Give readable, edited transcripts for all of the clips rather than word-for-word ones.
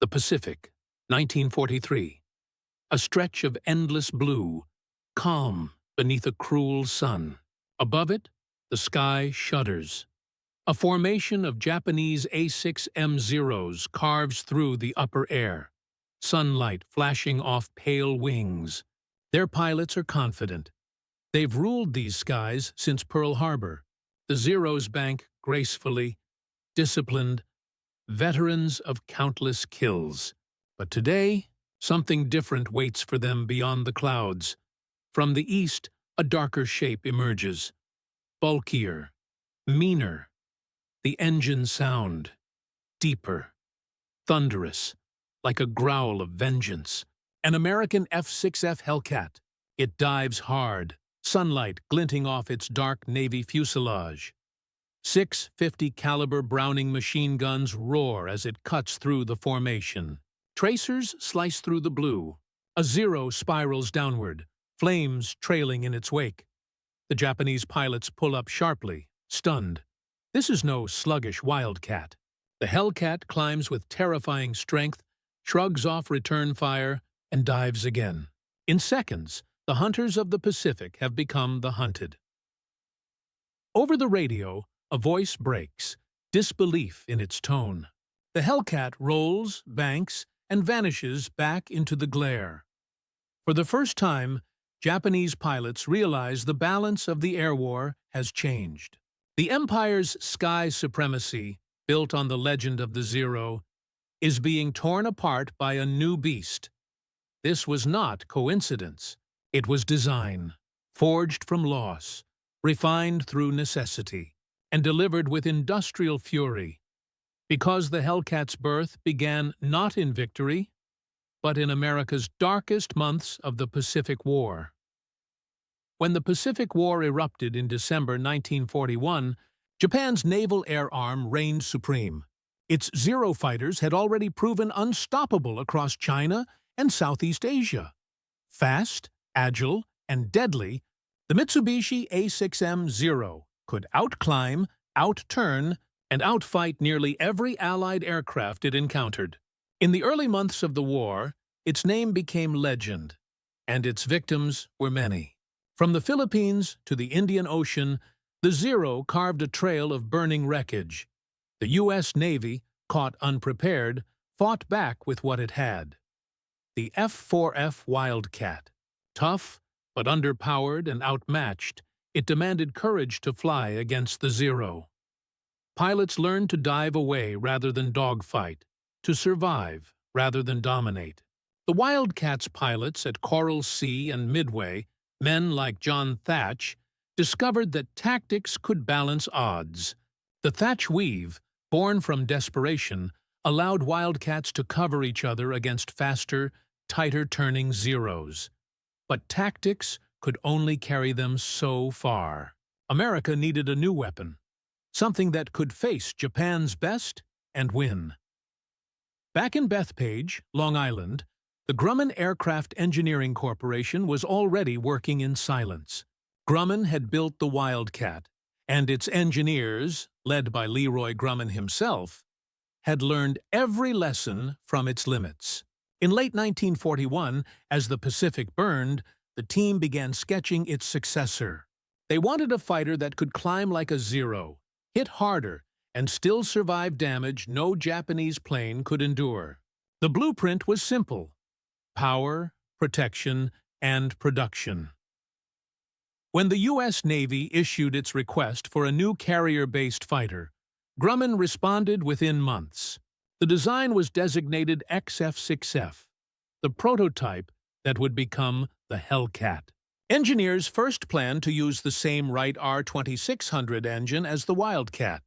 The Pacific, 1943. A stretch of endless blue, calm beneath a cruel sun. Above it, the sky shudders. A formation of Japanese A6M Zeros carves through the upper air, sunlight flashing off pale wings. Their pilots are confident. They've ruled these skies since Pearl Harbor. The Zeros bank gracefully, disciplined, veterans of countless kills. But today, something different waits for them beyond the clouds. From the east, a darker shape emerges. Bulkier, meaner. The engine sound, deeper, thunderous, like a growl of vengeance. An American F6F Hellcat. It dives hard, sunlight glinting off its dark navy fuselage. 650 caliber Browning machine guns roar as it cuts through the formation. Tracers slice through the blue. A Zero spirals downward, flames trailing in its wake. The Japanese pilots pull up sharply, stunned. This is no sluggish wildcat. The Hellcat climbs with terrifying strength, shrugs off return fire, and dives again. In seconds, the hunters of the Pacific have become the hunted. Over the radio, a voice breaks, disbelief in its tone. The Hellcat rolls, banks, and vanishes back into the glare. For the first time, Japanese pilots realize the balance of the air war has changed. The Empire's sky supremacy, built on the legend of the Zero, is being torn apart by a new beast. This was not coincidence. It was design, forged from loss, refined through necessity, and delivered with industrial fury. Because the Hellcat's birth began not in victory, but in America's darkest months of the Pacific War. When the Pacific War erupted in December 1941, Japan's naval air arm reigned supreme. Its Zero fighters had already proven unstoppable across China and Southeast Asia. Fast, agile, and deadly, the Mitsubishi A6M Zero could outclimb, outturn, and outfight nearly every Allied aircraft it encountered. In the early months of the war, its name became legend, and its victims were many. From the Philippines to the Indian Ocean, the Zero carved a trail of burning wreckage. The U.S. Navy, caught unprepared, fought back with what it had. The F4F Wildcat. Tough, but underpowered and outmatched, it demanded courage to fly against the Zero. Pilots learned to dive away rather than dogfight, to survive rather than dominate. The Wildcat's pilots at Coral Sea and Midway, men like John Thatch, discovered that tactics could balance odds. The Thatch Weave, born from desperation, allowed Wildcats to cover each other against faster, tighter-turning Zeros. But tactics could only carry them so far. America needed a new weapon, something that could face Japan's best and win. Back in Bethpage, Long Island, the Grumman Aircraft Engineering Corporation was already working in silence. Grumman had built the Wildcat, and its engineers, led by Leroy Grumman himself, had learned every lesson from its limits. In late 1941, as the Pacific burned, the team began sketching its successor. They wanted a fighter that could climb like a Zero, hit harder, and still survive damage no Japanese plane could endure. The blueprint was simple: power, protection, and production. When the U.S. Navy issued its request for a new carrier-based fighter, Grumman responded within months. The design was designated XF6F, the prototype that would become the Hellcat. Engineers first planned to use the same Wright R2600 engine as the Wildcat,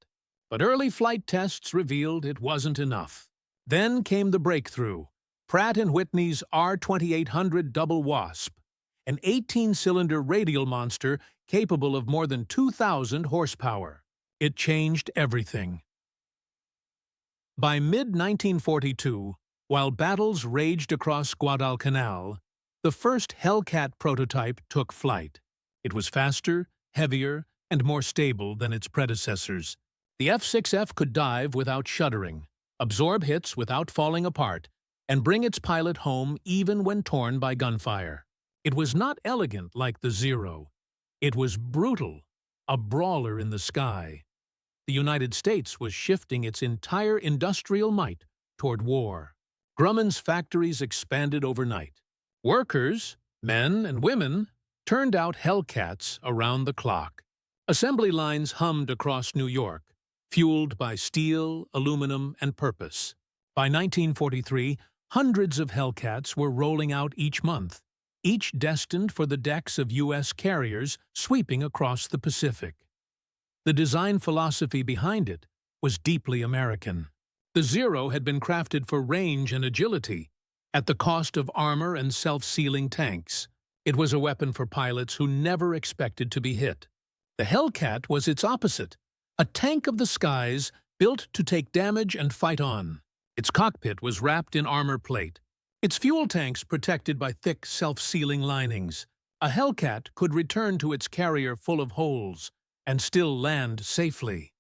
but early flight tests revealed it wasn't enough. Then came the breakthrough: Pratt & Whitney's R2800 Double Wasp, an 18-cylinder radial monster capable of more than 2,000 horsepower. It changed everything. By mid-1942, while battles raged across Guadalcanal, the first Hellcat prototype took flight. It was faster, heavier, and more stable than its predecessors. The F6F could dive without shuddering, absorb hits without falling apart, and bring its pilot home even when torn by gunfire. It was not elegant like the Zero. It was brutal, a brawler in the sky. The United States was shifting its entire industrial might toward war. Grumman's factories expanded overnight. Workers, men and women, turned out Hellcats around the clock. Assembly lines hummed across New York, fueled by steel, aluminum, and purpose. By 1943, hundreds of Hellcats were rolling out each month, each destined for the decks of U.S. carriers sweeping across the Pacific. The design philosophy behind it was deeply American. The Zero had been crafted for range and agility, at the cost of armor and self-sealing tanks. It was a weapon for pilots who never expected to be hit. The Hellcat was its opposite, a tank of the skies built to take damage and fight on. Its cockpit was wrapped in armor plate, its fuel tanks protected by thick, self-sealing linings. A Hellcat could return to its carrier full of holes and still land safely.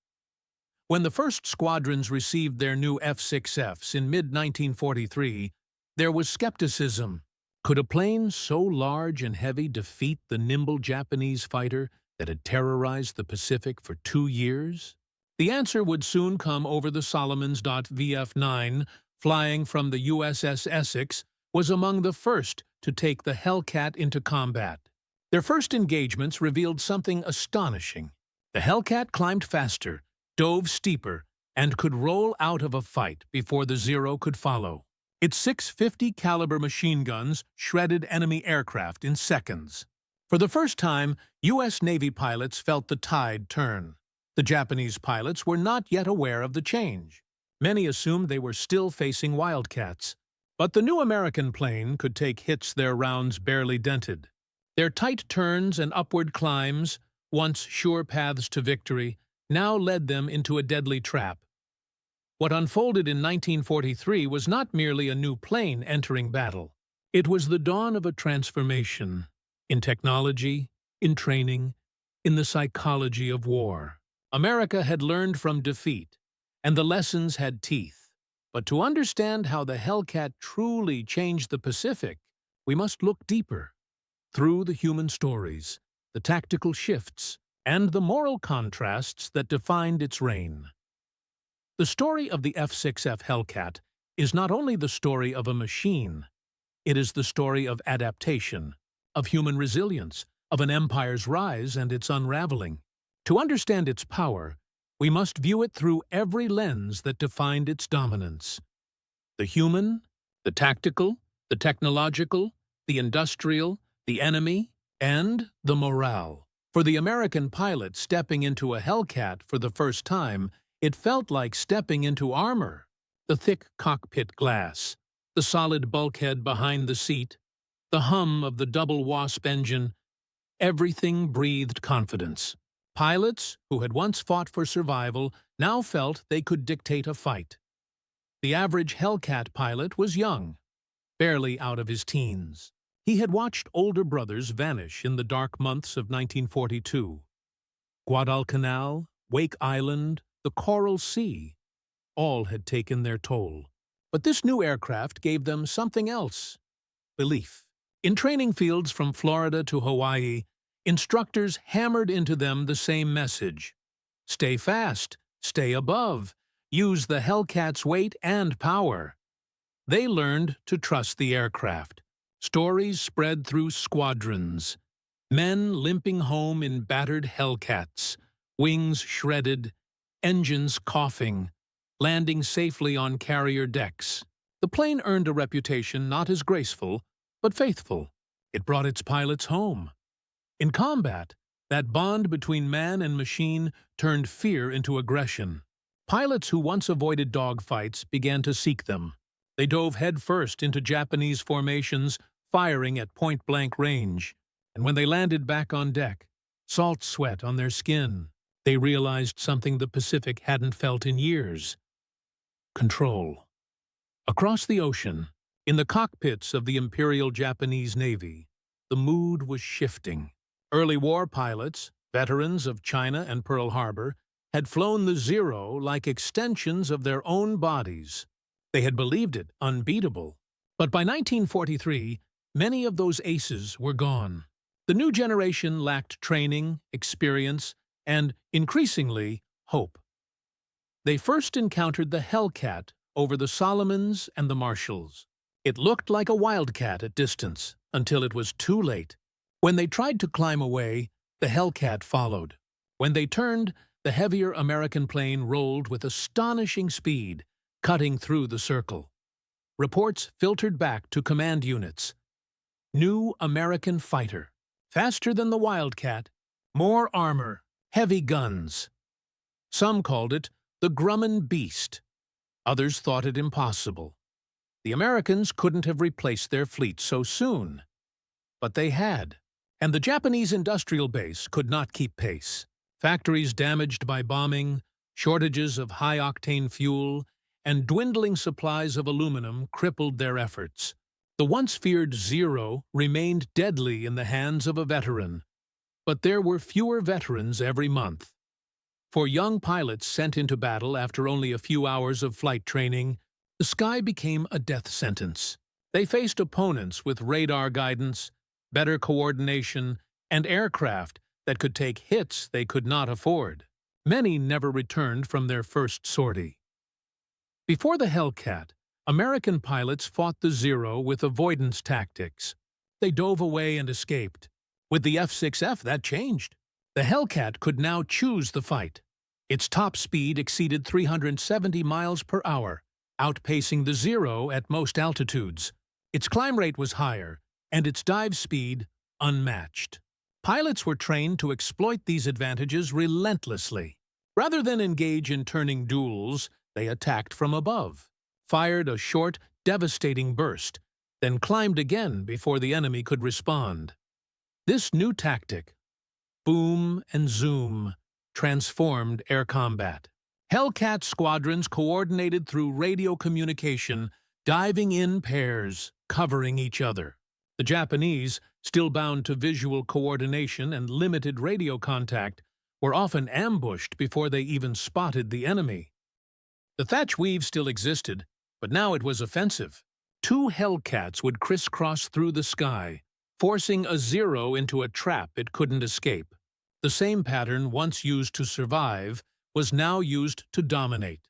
When the first squadrons received their new F6Fs in mid-1943, there was skepticism. Could a plane so large and heavy defeat the nimble Japanese fighter that had terrorized the Pacific for 2 years? The answer would soon come over the Solomons. VF-9, flying from the USS Essex, was among the first to take the Hellcat into combat. Their first engagements revealed something astonishing. The Hellcat climbed faster, dove steeper, and could roll out of a fight before the Zero could follow. Its 650 caliber machine guns shredded enemy aircraft in seconds. For the first time, U.S. Navy pilots felt the tide turn. The Japanese pilots were not yet aware of the change. Many assumed they were still facing Wildcats. But the new American plane could take hits their rounds barely dented. Their tight turns and upward climbs, once sure paths to victory, now led them into a deadly trap. What unfolded in 1943 was not merely a new plane entering battle. It was the dawn of a transformation in technology, in training, in the psychology of war. America had learned from defeat, and the lessons had teeth. But to understand how the Hellcat truly changed the Pacific, we must look deeper, through the human stories, the tactical shifts, and the moral contrasts that defined its reign. The story of the F6F Hellcat is not only the story of a machine, it is the story of adaptation, of human resilience, of an empire's rise and its unraveling. To understand its power, we must view it through every lens that defined its dominance. The human, the tactical, the technological, the industrial, the enemy, and the morale. For the American pilot stepping into a Hellcat for the first time, it felt like stepping into armor. The thick cockpit glass, the solid bulkhead behind the seat, the hum of the double Wasp engine, everything breathed confidence. Pilots, who had once fought for survival, now felt they could dictate a fight. The average Hellcat pilot was young, barely out of his teens. He had watched older brothers vanish in the dark months of 1942. Guadalcanal, Wake Island, the Coral Sea, all had taken their toll. But this new aircraft gave them something else: belief. In training fields from Florida to Hawaii, instructors hammered into them the same message. Stay fast, stay above, use the Hellcat's weight and power. They learned to trust the aircraft. Stories spread through squadrons. Men limping home in battered Hellcats, wings shredded, engines coughing, landing safely on carrier decks. The plane earned a reputation not as graceful, but faithful. It brought its pilots home. In combat, that bond between man and machine turned fear into aggression. Pilots who once avoided dogfights began to seek them. They dove headfirst into Japanese formations, firing at point-blank range. And when they landed back on deck, salt sweat on their skin, they realized something the Pacific hadn't felt in years: control. Across the ocean, in the cockpits of the Imperial Japanese Navy, the mood was shifting. Early war pilots, veterans of China and Pearl Harbor, had flown the Zero like extensions of their own bodies. They had believed it unbeatable. But by 1943, many of those aces were gone. The new generation lacked training, experience, and, increasingly, hope. They first encountered the Hellcat over the Solomons and the Marshalls. It looked like a wildcat at distance, until it was too late. When they tried to climb away, the Hellcat followed. When they turned, the heavier American plane rolled with astonishing speed, cutting through the circle. Reports filtered back to command units. New American fighter, faster than the Wildcat, more armor, heavy guns. Some called it the Grumman beast. Others thought it impossible. The Americans couldn't have replaced their fleet so soon. But they had, and the Japanese industrial base could not keep pace. Factories damaged by bombing, shortages of high-octane fuel, and dwindling supplies of aluminum crippled their efforts. The once-feared Zero remained deadly in the hands of a veteran. But there were fewer veterans every month. For young pilots sent into battle after only a few hours of flight training, the sky became a death sentence. They faced opponents with radar guidance, better coordination, and aircraft that could take hits they could not afford. Many never returned from their first sortie. Before the Hellcat, American pilots fought the Zero with avoidance tactics. They dove away and escaped. With the F6F, that changed. The Hellcat could now choose the fight. Its top speed exceeded 370 miles per hour, outpacing the Zero at most altitudes. Its climb rate was higher, and its dive speed unmatched. Pilots were trained to exploit these advantages relentlessly. Rather than engage in turning duels, they attacked from above, fired a short, devastating burst, then climbed again before the enemy could respond. This new tactic, boom and zoom, transformed air combat. Hellcat squadrons coordinated through radio communication, diving in pairs, covering each other. The Japanese, still bound to visual coordination and limited radio contact, were often ambushed before they even spotted the enemy. The thatch weave still existed, but now it was offensive. Two Hellcats would crisscross through the sky, forcing a Zero into a trap it couldn't escape. The same pattern once used to survive was now used to dominate.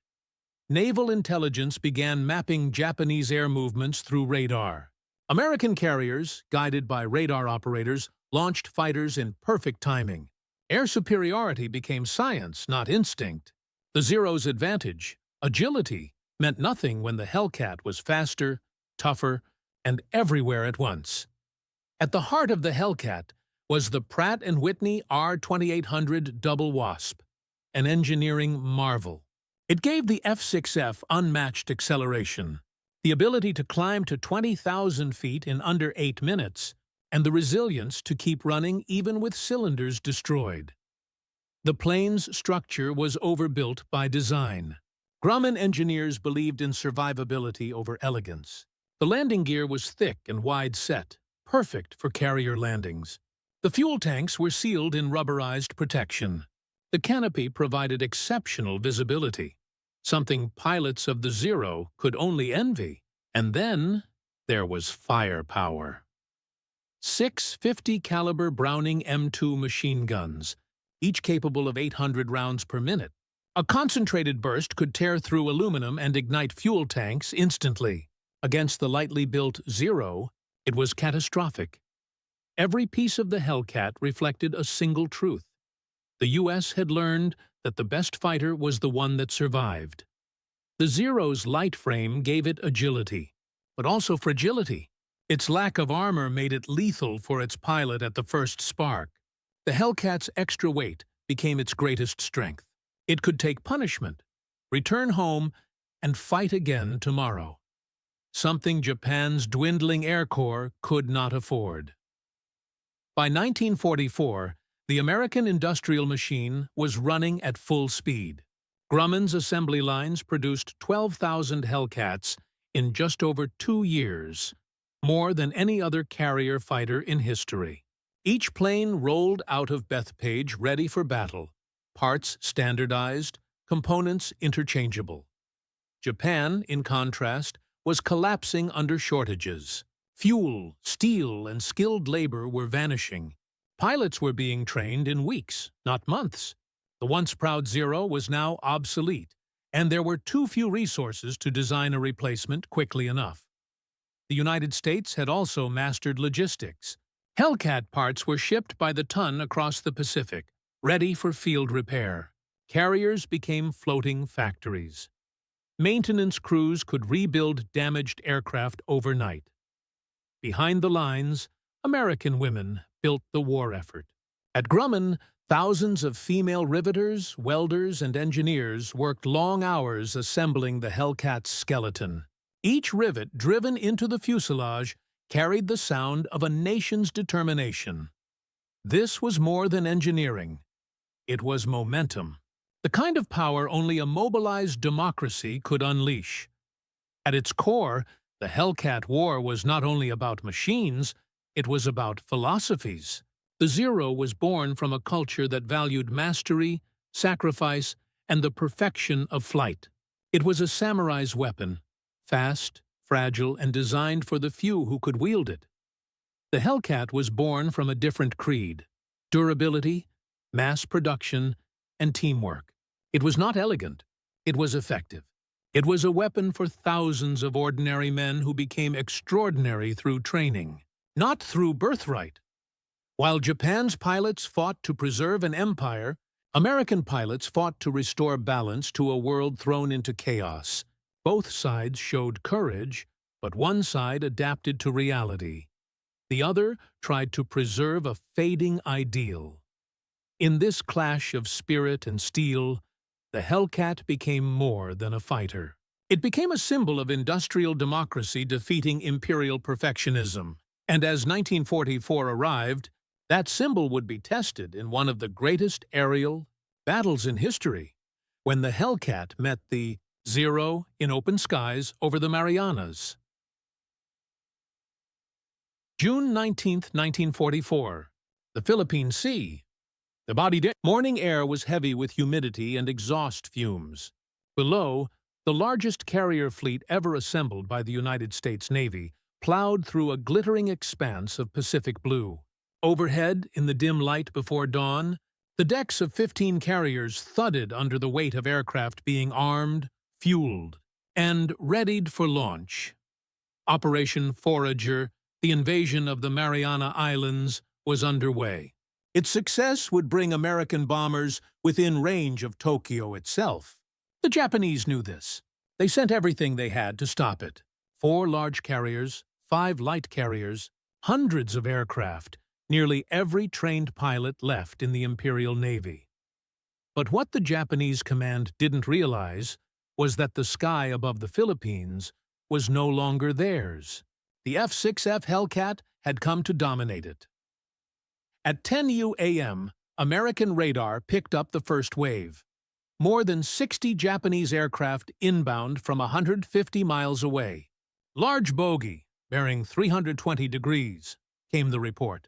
Naval intelligence began mapping Japanese air movements through radar. American carriers, guided by radar operators, launched fighters in perfect timing. Air superiority became science, not instinct. The Zero's advantage, agility, meant nothing when the Hellcat was faster, tougher, and everywhere at once. At the heart of the Hellcat was the Pratt & Whitney R2800 Double Wasp, an engineering marvel. It gave the F6F unmatched acceleration, the ability to climb to 20,000 feet in under 8 minutes, and the resilience to keep running even with cylinders destroyed. The plane's structure was overbuilt by design. Grumman engineers believed in survivability over elegance. The landing gear was thick and wide-set, perfect for carrier landings. The fuel tanks were sealed in rubberized protection. The canopy provided exceptional visibility, something pilots of the Zero could only envy. And then there was firepower. 6 50-caliber Browning M2 machine guns, each capable of 800 rounds per minute. A concentrated burst could tear through aluminum and ignite fuel tanks instantly. Against the lightly built Zero, it was catastrophic. Every piece of the Hellcat reflected a single truth. The U.S. had learned that the best fighter was the one that survived. The Zero's light frame gave it agility, but also fragility. Its lack of armor made it lethal for its pilot at the first spark. The Hellcat's extra weight became its greatest strength. It could take punishment, return home, and fight again tomorrow. Something Japan's dwindling Air Corps could not afford. By 1944, the American industrial machine was running at full speed. Grumman's assembly lines produced 12,000 Hellcats in just over 2 years, more than any other carrier fighter in history. Each plane rolled out of Bethpage ready for battle, parts standardized, components interchangeable. Japan, in contrast, was collapsing under shortages. Fuel, steel, and skilled labor were vanishing. Pilots were being trained in weeks, not months. The once proud Zero was now obsolete, and there were too few resources to design a replacement quickly enough. The United States had also mastered logistics. Hellcat parts were shipped by the ton across the Pacific, ready for field repair. Carriers became floating factories. Maintenance crews could rebuild damaged aircraft overnight. Behind the lines, American women built the war effort. At Grumman, thousands of female riveters, welders, and engineers worked long hours assembling the Hellcat's skeleton. Each rivet driven into the fuselage carried the sound of a nation's determination. This was more than engineering. It was momentum. The kind of power only a mobilized democracy could unleash. At its core, the Hellcat War was not only about machines, it was about philosophies. The Zero was born from a culture that valued mastery, sacrifice, and the perfection of flight. It was a samurai's weapon, fast, fragile, and designed for the few who could wield it. The Hellcat was born from a different creed: durability, mass production, and teamwork. It was not elegant. It was effective. It was a weapon for thousands of ordinary men who became extraordinary through training, not through birthright. While Japan's pilots fought to preserve an empire, American pilots fought to restore balance to a world thrown into chaos. Both sides showed courage, but one side adapted to reality. The other tried to preserve a fading ideal. In this clash of spirit and steel, the Hellcat became more than a fighter. It became a symbol of industrial democracy defeating imperial perfectionism. And as 1944 arrived, that symbol would be tested in one of the greatest aerial battles in history, when the Hellcat met the Zero in open skies over the Marianas. June 19, 1944. The Philippine Sea. Morning air was heavy with humidity and exhaust fumes. Below, the largest carrier fleet ever assembled by the United States Navy plowed through a glittering expanse of Pacific blue. Overhead, in the dim light before dawn, the decks of 15 carriers thudded under the weight of aircraft being armed, fueled, and readied for launch. Operation Forager, the invasion of the Mariana Islands, was underway. Its success would bring American bombers within range of Tokyo itself. The Japanese knew this. They sent everything they had to stop it. 4 large carriers, 5 light carriers, hundreds of aircraft, nearly every trained pilot left in the Imperial Navy. But what the Japanese command didn't realize was that the sky above the Philippines was no longer theirs. The F6F Hellcat had come to dominate it. At 10 a.m., American radar picked up the first wave. More than 60 Japanese aircraft inbound from 150 miles away. Large bogey, bearing 320 degrees, came the report.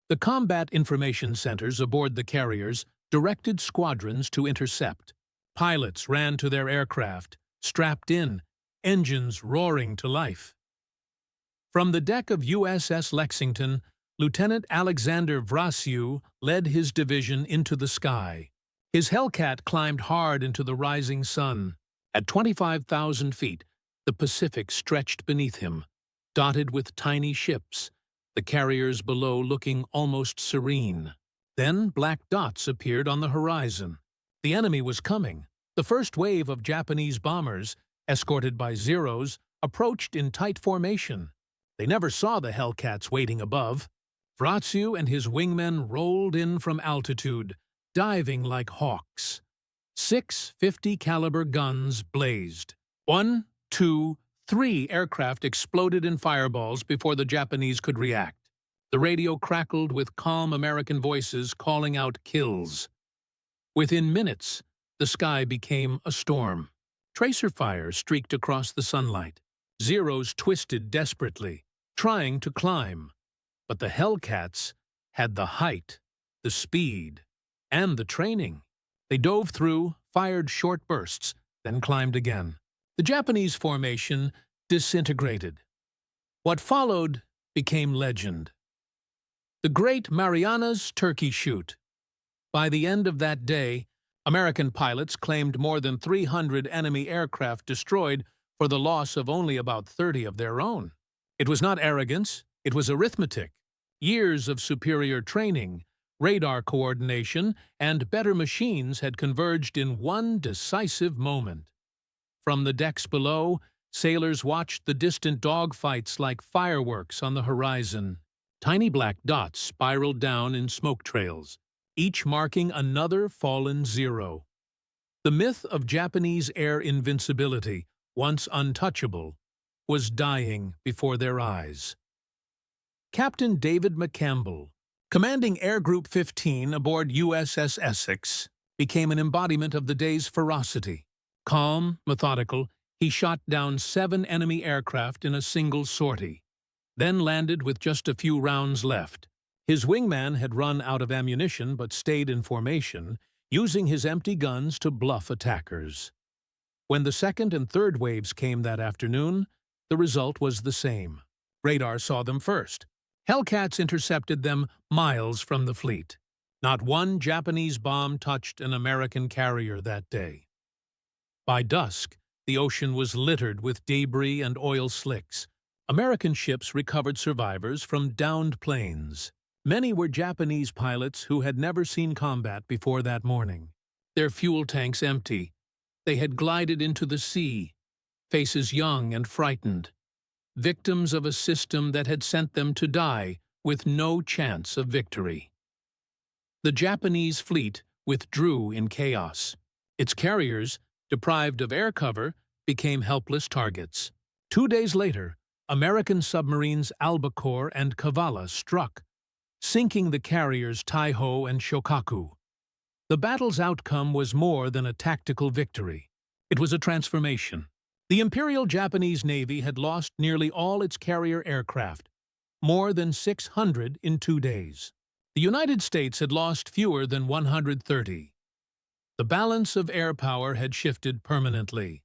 The combat information centers aboard the carriers directed squadrons to intercept. Pilots ran to their aircraft, strapped in, engines roaring to life. From the deck of USS Lexington, Lieutenant Alexander Vrasiu led his division into the sky. His Hellcat climbed hard into the rising sun. At 25,000 feet, the Pacific stretched beneath him, dotted with tiny ships, the carriers below looking almost serene. Then black dots appeared on the horizon. The enemy was coming. The first wave of Japanese bombers, escorted by Zeros, approached in tight formation. They never saw the Hellcats waiting above. Vrasiu and his wingmen rolled in from altitude, diving like hawks. 6 50-caliber guns blazed. 1, 2, 3 aircraft exploded in fireballs before the Japanese could react. The radio crackled with calm American voices calling out kills. Within minutes, the sky became a storm. Tracer fire streaked across the sunlight. Zeros twisted desperately, trying to climb. But the Hellcats had the height, the speed, and the training. They dove through, fired short bursts, then climbed again. The Japanese formation disintegrated. What followed became legend. The Great Marianas Turkey Shoot. By the end of that day, American pilots claimed more than 300 enemy aircraft destroyed for the loss of only about 30 of their own. It was not arrogance, it was arithmetic. Years of superior training, radar coordination, and better machines had converged in one decisive moment. From the decks below, sailors watched the distant dogfights like fireworks on the horizon. Tiny black dots spiraled down in smoke trails, each marking another fallen zero. The myth of Japanese air invincibility, once untouchable, was dying before their eyes. Captain David McCampbell, commanding Air Group 15 aboard USS Essex, became an embodiment of the day's ferocity. Calm, methodical, he shot down 7 enemy aircraft in a single sortie, then landed with just a few rounds left. His wingman had run out of ammunition but stayed in formation, using his empty guns to bluff attackers. When the second and third waves came that afternoon, the result was the same. Radar saw them first. Hellcats intercepted them miles from the fleet. Not one Japanese bomb touched an American carrier that day. By dusk, the ocean was littered with debris and oil slicks. American ships recovered survivors from downed planes. Many were Japanese pilots who had never seen combat before that morning. Their fuel tanks empty, they had glided into the sea, faces young and frightened, victims of a system that had sent them to die with no chance of victory. The Japanese fleet withdrew in chaos. Its carriers, deprived of air cover, became helpless targets. 2 days later, American submarines Albacore and Kavala struck, sinking the carriers Taiho and Shokaku. The battle's outcome was more than a tactical victory. It was a transformation. The Imperial Japanese Navy had lost nearly all its carrier aircraft, more than 600 in 2 days. The United States had lost fewer than 130. The balance of air power had shifted permanently.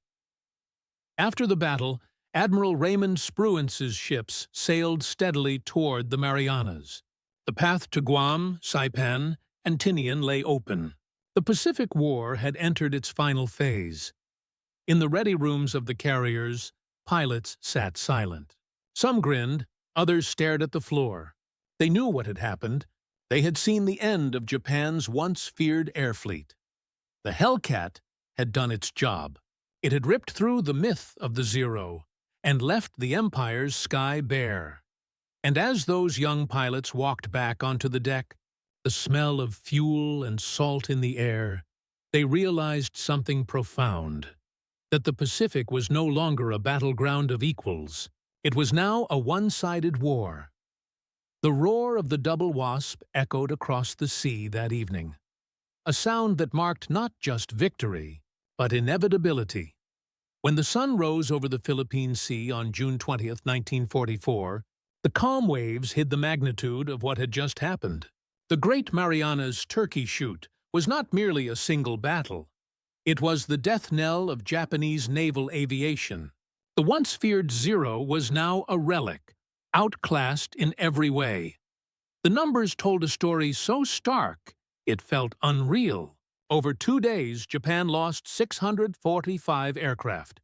After the battle, Admiral Raymond Spruance's ships sailed steadily toward the Marianas. The path to Guam, Saipan, and Tinian lay open. The Pacific War had entered its final phase. In the ready rooms of the carriers, pilots sat silent. Some grinned, others stared at the floor. They knew what had happened. They had seen the end of Japan's once feared air fleet. The Hellcat had done its job. It had ripped through the myth of the Zero and left the Empire's sky bare. And as those young pilots walked back onto the deck, the smell of fuel and salt in the air, they realized something profound. That the Pacific was no longer a battleground of equals. It was now a one-sided war. The roar of the double Wasp echoed across the sea that evening, a sound that marked not just victory, but inevitability. When the sun rose over the Philippine Sea on June 20, 1944, the calm waves hid the magnitude of what had just happened. The Great Marianas Turkey Shoot was not merely a single battle. It was the death knell of Japanese naval aviation. The once feared Zero was now a relic, outclassed in every way. The numbers told a story so stark, it felt unreal. Over 2 days, Japan lost 645 aircraft,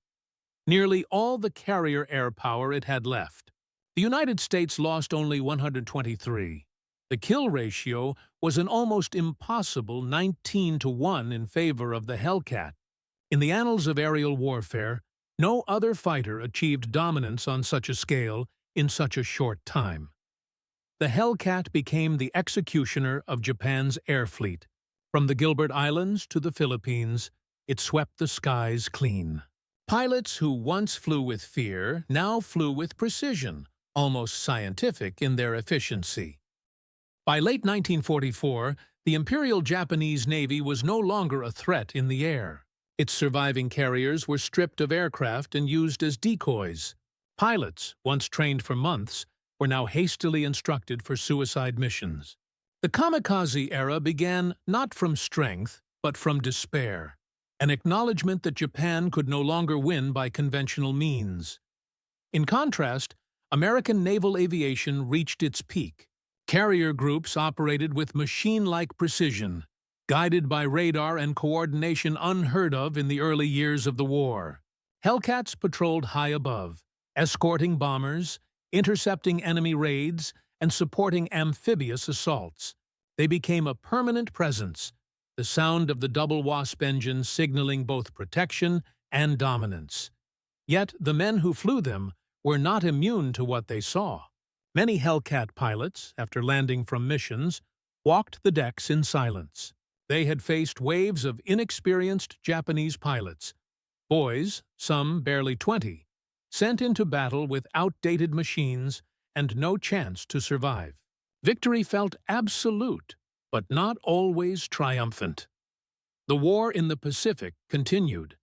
nearly all the carrier air power it had left. The United States lost only 123. The kill ratio was an almost impossible 19-1 in favor of the Hellcat. In the annals of aerial warfare, no other fighter achieved dominance on such a scale in such a short time. The Hellcat became the executioner of Japan's air fleet. From the Gilbert Islands to the Philippines, it swept the skies clean. Pilots who once flew with fear now flew with precision, almost scientific in their efficiency. By late 1944, the Imperial Japanese Navy was no longer a threat in the air. Its surviving carriers were stripped of aircraft and used as decoys. Pilots, once trained for months, were now hastily instructed for suicide missions. The kamikaze era began not from strength, but from despair, an acknowledgement that Japan could no longer win by conventional means. In contrast, American naval aviation reached its peak. Carrier groups operated with machine-like precision, guided by radar and coordination unheard of in the early years of the war. Hellcats patrolled high above, escorting bombers, intercepting enemy raids, and supporting amphibious assaults. They became a permanent presence, the sound of the double Wasp engine signaling both protection and dominance. Yet the men who flew them were not immune to what they saw. Many Hellcat pilots, after landing from missions, walked the decks in silence. They had faced waves of inexperienced Japanese pilots, boys, some barely 20, sent into battle with outdated machines and no chance to survive. Victory felt absolute, but not always triumphant. The war in the Pacific continued,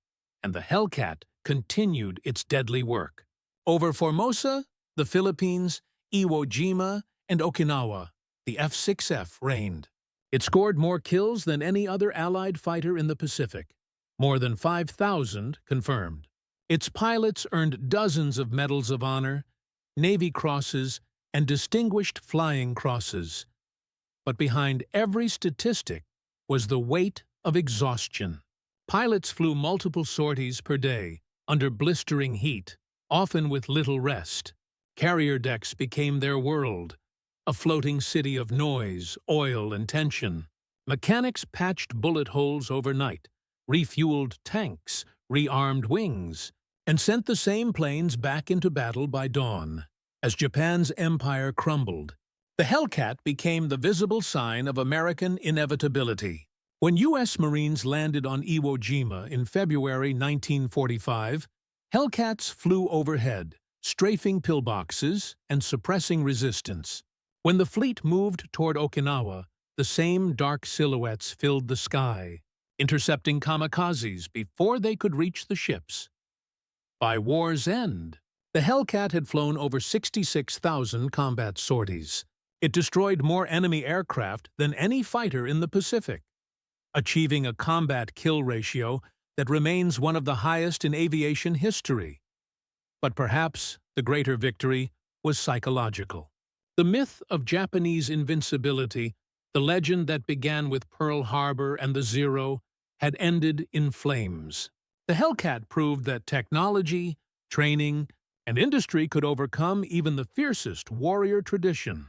and the Hellcat continued its deadly work. Over Formosa, the Philippines, Iwo Jima, and Okinawa, the F6F reigned. It scored more kills than any other Allied fighter in the Pacific, more than 5,000 confirmed. Its pilots earned dozens of Medals of Honor, Navy Crosses, and Distinguished Flying Crosses. But behind every statistic was the weight of exhaustion. Pilots flew multiple sorties per day, under blistering heat, often with little rest. Carrier decks became their world, a floating city of noise, oil, and tension. Mechanics patched bullet holes overnight, refueled tanks, rearmed wings, and sent the same planes back into battle by dawn. As Japan's empire crumbled, the Hellcat became the visible sign of American inevitability. When U.S. Marines landed on Iwo Jima in February 1945, Hellcats flew overhead, strafing pillboxes and suppressing resistance. When the fleet moved toward Okinawa, the same dark silhouettes filled the sky, intercepting kamikazes before they could reach the ships. By war's end, the Hellcat had flown over 66,000 combat sorties. It destroyed more enemy aircraft than any fighter in the Pacific, achieving a combat kill ratio that remains one of the highest in aviation history. But perhaps the greater victory was psychological. The myth of Japanese invincibility, the legend that began with Pearl Harbor and the Zero, had ended in flames. The Hellcat proved that technology, training, and industry could overcome even the fiercest warrior tradition.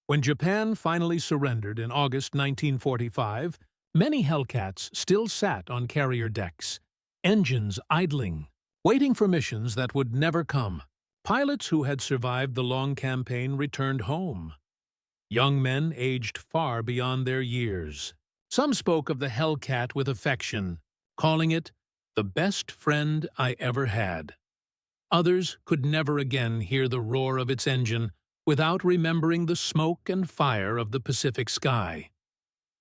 When Japan finally surrendered in August 1945, many Hellcats still sat on carrier decks, engines idling, waiting for missions that would never come. Pilots who had survived the long campaign returned home. Young men aged far beyond their years. Some spoke of the Hellcat with affection, calling it the best friend I ever had. Others could never again hear the roar of its engine without remembering the smoke and fire of the Pacific sky.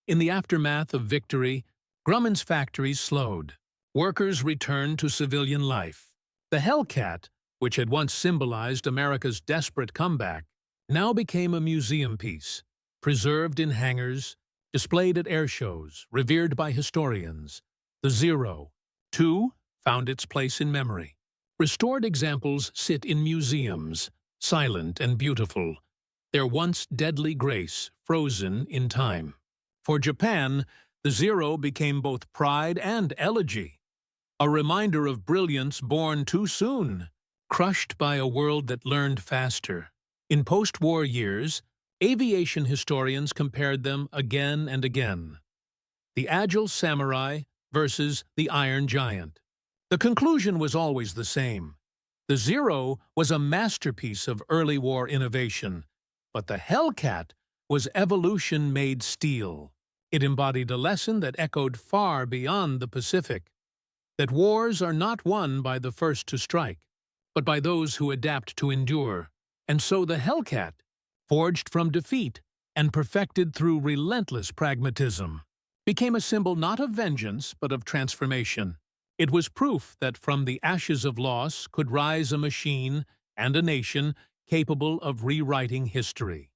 In the aftermath of victory, Grumman's factories slowed. Workers returned to civilian life. The Hellcat, which had once symbolized America's desperate comeback, now became a museum piece, preserved in hangars, displayed at air shows, revered by historians. The Zero, too, found its place in memory. Restored examples sit in museums, silent and beautiful, their once deadly grace frozen in time. For Japan, the Zero became both pride and elegy, a reminder of brilliance born too soon, crushed by a world that learned faster. In post-war years, aviation historians compared them again and again. The agile samurai versus the iron giant. The conclusion was always the same. The Zero was a masterpiece of early war innovation, but the Hellcat was evolution made steel. It embodied a lesson that echoed far beyond the Pacific, that wars are not won by the first to strike, but by those who adapt to endure. And so the Hellcat, forged from defeat and perfected through relentless pragmatism, became a symbol not of vengeance but of transformation. It was proof that from the ashes of loss could rise a machine and a nation capable of rewriting history.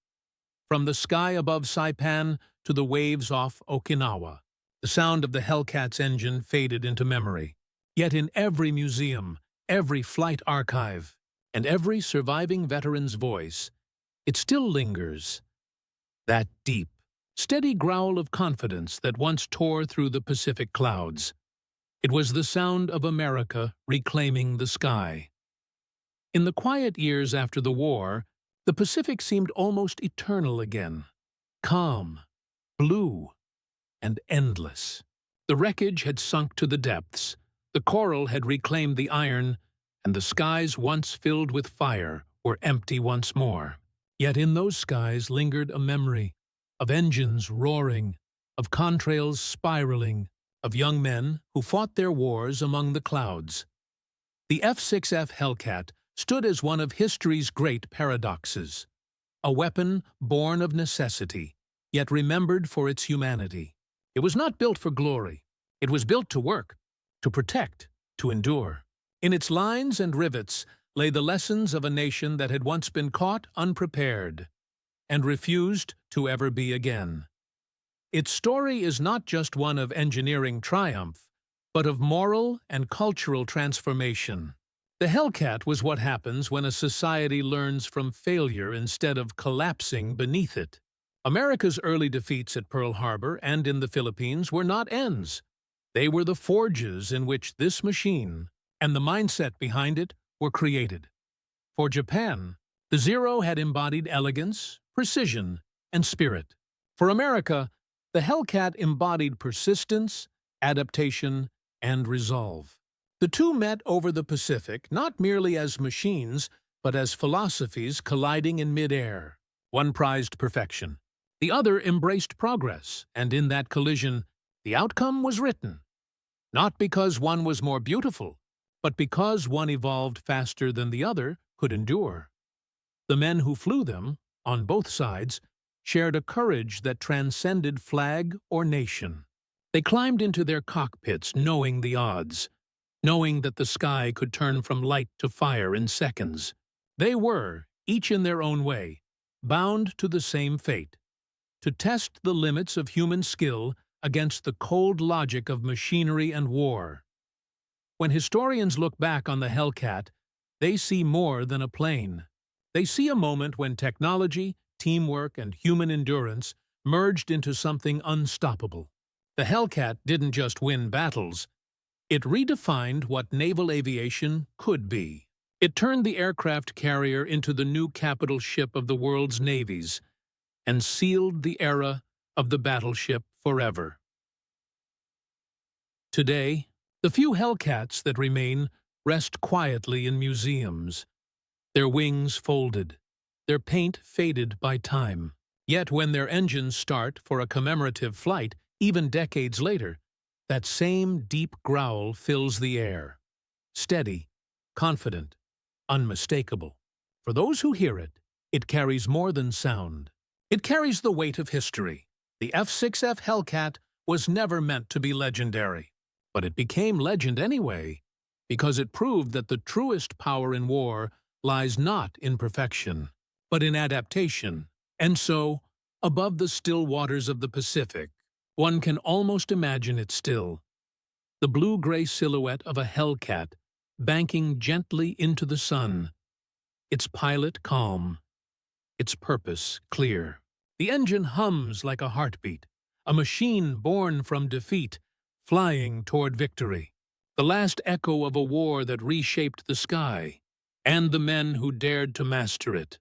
From the sky above Saipan to the waves off Okinawa, The sound of the Hellcat's engine faded into memory. Yet in every museum, every flight archive, and every surviving veteran's voice, it still lingers. That deep, steady growl of confidence that once tore through the Pacific clouds. It was the sound of America reclaiming the sky. In the quiet years after the war, the Pacific seemed almost eternal again. Calm, blue, and endless. The wreckage had sunk to the depths, the coral had reclaimed the iron, and the skies once filled with fire were empty once more. Yet in those skies lingered a memory of engines roaring, of contrails spiraling, of young men who fought their wars among the clouds. The F6F Hellcat stood as one of history's great paradoxes, a weapon born of necessity, yet remembered for its humanity. It was not built for glory. It was built to work, to protect, to endure. In its lines and rivets lay the lessons of a nation that had once been caught unprepared and refused to ever be again. Its story is not just one of engineering triumph, but of moral and cultural transformation. The Hellcat was what happens when a society learns from failure instead of collapsing beneath it. America's early defeats at Pearl Harbor and in the Philippines were not ends. They were the forges in which this machine, and the mindset behind it, were created. For Japan, the Zero had embodied elegance, precision, and spirit. For America, the Hellcat embodied persistence, adaptation, and resolve. The two met over the Pacific not merely as machines, but as philosophies colliding in mid-air. One prized perfection. The other embraced progress, and in that collision, the outcome was written. Not because one was more beautiful, but because one evolved faster than the other could endure. The men who flew them, on both sides, shared a courage that transcended flag or nation. They climbed into their cockpits knowing the odds, knowing that the sky could turn from light to fire in seconds. They were, each in their own way, bound to the same fate, to test the limits of human skill against the cold logic of machinery and war. When historians look back on the Hellcat, they see more than a plane. They see a moment when technology, teamwork, and human endurance merged into something unstoppable. The Hellcat didn't just win battles. It redefined what naval aviation could be. It turned the aircraft carrier into the new capital ship of the world's navies and sealed the era of the battleship forever. Today, the few Hellcats that remain rest quietly in museums, their wings folded, their paint faded by time. Yet when their engines start for a commemorative flight, even decades later, that same deep growl fills the air. Steady, confident, unmistakable. For those who hear it, it carries more than sound. It carries the weight of history. The F6F Hellcat was never meant to be legendary, but it became legend anyway, because it proved that the truest power in war lies not in perfection, but in adaptation. And so, above the still waters of the Pacific, one can almost imagine it still. The blue-gray silhouette of a Hellcat banking gently into the sun, its pilot calm, its purpose clear. The engine hums like a heartbeat, a machine born from defeat, flying toward victory. The last echo of a war that reshaped the sky, and the men who dared to master it.